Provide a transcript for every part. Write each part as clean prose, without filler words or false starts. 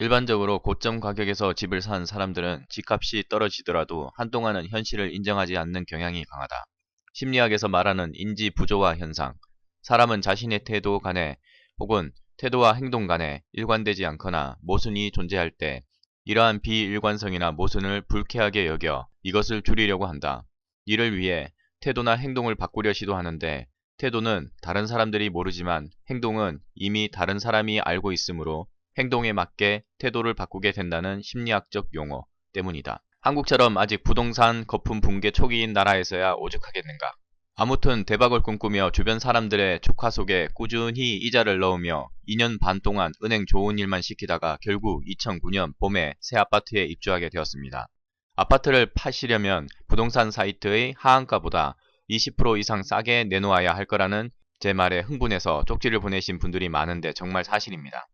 일반적으로 고점 가격에서 집을 산 사람들은 집값이 떨어지더라도 한동안은 현실을 인정하지 않는 경향이 강하다. 심리학에서 말하는 인지 부조화 현상, 사람은 자신의 태도 간에 혹은 태도와 행동 간에 일관되지 않거나 모순이 존재할 때 이러한 비일관성이나 모순을 불쾌하게 여겨 이것을 줄이려고 한다. 이를 위해 태도나 행동을 바꾸려 시도하는데 태도는 다른 사람들이 모르지만 행동은 이미 다른 사람이 알고 있으므로 행동에 맞게 태도를 바꾸게 된다는 심리학적 용어 때문이다. 한국처럼 아직 부동산 거품 붕괴 초기인 나라에서야 오죽하겠는가. 아무튼 대박을 꿈꾸며 주변 사람들의 촉화 속에 꾸준히 이자를 넣으며 2년 반 동안 은행 좋은 일만 시키다가 결국 2009년 봄에 새 아파트에 입주하게 되었습니다. 아파트를 파시려면 부동산 사이트의 하한가보다 20% 이상 싸게 내놓아야 할 거라는 제 말에 흥분해서 쪽지를 보내신 분들이 많은데 정말 사실입니다.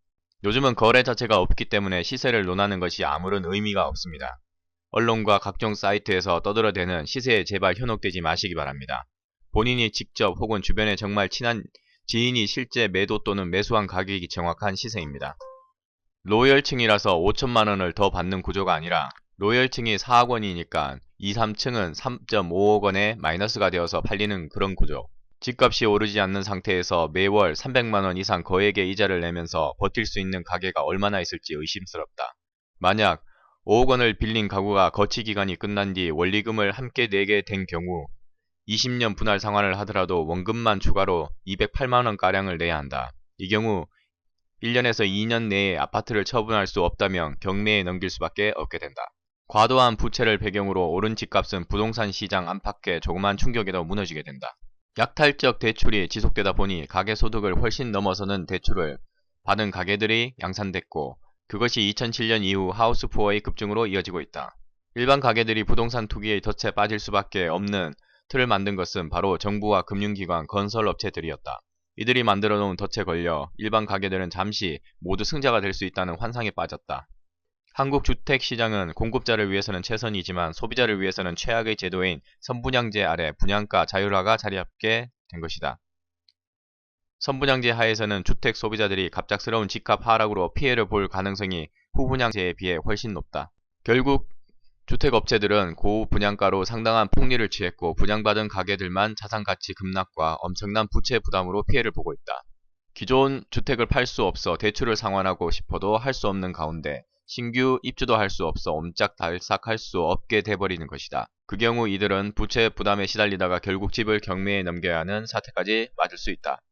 요즘은 거래 자체가 없기 때문에 시세를 논하는 것이 아무런 의미가 없습니다. 언론과 각종 사이트에서 떠들어대는 시세에 제발 현혹되지 마시기 바랍니다. 본인이 직접 혹은 주변에 정말 친한 지인이 실제 매도 또는 매수한 가격이 정확한 시세입니다. 로열층이라서 5천만원을 더 받는 구조가 아니라 로열층이 4억 원이니까 2, 3층은 3.5억 원에 마이너스가 되어서 팔리는 그런 구조. 집값이 오르지 않는 상태에서 매월 300만원 이상 거액의 이자를 내면서 버틸 수 있는 가게가 얼마나 있을지 의심스럽다. 만약 5억 원을 빌린 가구가 거치 기간이 끝난 뒤 원리금을 함께 내게 된 경우 20년 분할 상환을 하더라도 원금만 추가로 208만원가량을 내야 한다. 이 경우 1년에서 2년 내에 아파트를 처분할 수 없다면 경매에 넘길 수밖에 없게 된다. 과도한 부채를 배경으로 오른 집값은 부동산 시장 안팎의 조그만 충격에도 무너지게 된다. 약탈적 대출이 지속되다 보니 가계소득을 훨씬 넘어서는 대출을 받은 가게들이 양산됐고 그것이 2007년 이후 하우스푸어의 급증으로 이어지고 있다. 일반 가게들이 부동산 투기의 덫에 빠질 수밖에 없는 틀을 만든 것은 바로 정부와 금융기관, 건설업체들이었다. 이들이 만들어 놓은 덫에 걸려 일반 가게들은 잠시 모두 승자가 될 수 있다는 환상에 빠졌다. 한국 주택시장은 공급자를 위해서는 최선이지만 소비자를 위해서는 최악의 제도인 선분양제 아래 분양가 자율화가 자리잡게 된 것이다. 선분양제 하에서는 주택 소비자들이 갑작스러운 집값 하락으로 피해를 볼 가능성이 후분양제에 비해 훨씬 높다. 결국 주택업체들은 고분양가로 상당한 폭리를 취했고 분양받은 가게들만 자산가치 급락과 엄청난 부채 부담으로 피해를 보고 있다. 기존 주택을 팔 수 없어 대출을 상환하고 싶어도 할 수 없는 가운데 신규 입주도 할 수 없어 옴짝달싹할 수 없게 돼버리는 것이다. 그 경우 이들은 부채 부담에 시달리다가 결국 집을 경매에 넘겨야 하는 사태까지 맞을 수 있다.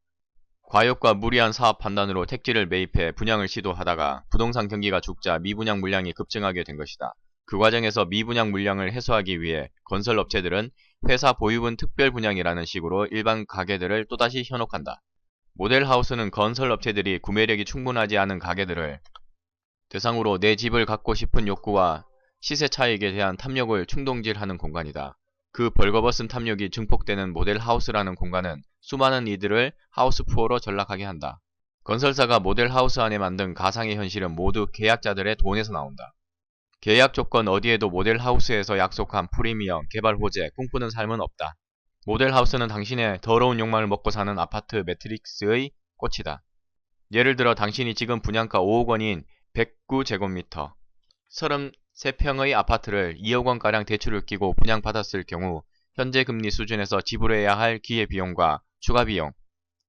과욕과 무리한 사업 판단으로 택지를 매입해 분양을 시도하다가 부동산 경기가 죽자 미분양 물량이 급증하게 된 것이다. 그 과정에서 미분양 물량을 해소하기 위해 건설업체들은 회사 보유분 특별분양이라는 식으로 일반 가게들을 또다시 현혹한다. 모델하우스는 건설업체들이 구매력이 충분하지 않은 가게들을 대상으로 내 집을 갖고 싶은 욕구와 시세 차익에 대한 탐욕을 충동질하는 공간이다. 그 벌거벗은 탐욕이 증폭되는 모델하우스라는 공간은 수많은 이들을 하우스푸어로 전락하게 한다. 건설사가 모델하우스 안에 만든 가상의 현실은 모두 계약자들의 돈에서 나온다. 계약 조건 어디에도 모델하우스에서 약속한 프리미엄, 개발 호재, 꿈꾸는 삶은 없다. 모델하우스는 당신의 더러운 욕망을 먹고 사는 아파트 매트릭스의 꽃이다. 예를 들어 당신이 지금 분양가 5억 원인 109제곱미터 33평의 아파트를 2억 원가량 대출을 끼고 분양받았을 경우 현재 금리 수준에서 지불해야 할 기회비용과 추가비용,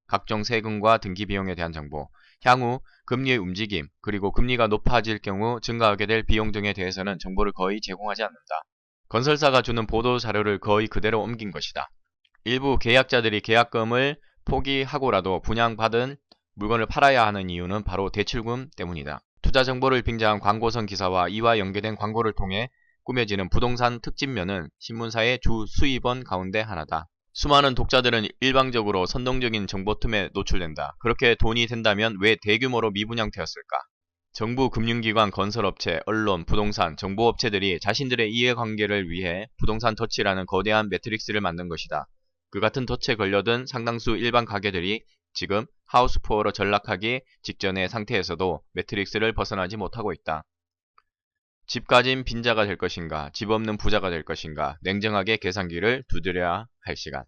각종 세금과 등기비용에 대한 정보, 향후 금리의 움직임, 그리고 금리가 높아질 경우 증가하게 될 비용 등에 대해서는 정보를 거의 제공하지 않는다. 건설사가 주는 보도자료를 거의 그대로 옮긴 것이다. 일부 계약자들이 계약금을 포기하고라도 분양받은 물건을 팔아야 하는 이유는 바로 대출금 때문이다. 투자 정보를 빙자한 광고성 기사와 이와 연계된 광고를 통해 꾸며지는 부동산 특집면은 신문사의 주 수입원 가운데 하나다. 수많은 독자들은 일방적으로 선동적인 정보틈에 노출된다. 그렇게 돈이 된다면 왜 대규모로 미분양되었을까? 정부, 금융기관, 건설업체, 언론, 부동산, 정보업체들이 자신들의 이해관계를 위해 부동산 덫이라는 거대한 매트릭스를 만든 것이다. 그 같은 덫에 걸려든 상당수 일반 가게들이 지금 하우스푸어로 전락하기 직전의 상태에서도 매트릭스를 벗어나지 못하고 있다. 집 가진 빈자가 될 것인가, 집 없는 부자가 될 것인가, 냉정하게 계산기를 두드려야 할 시간.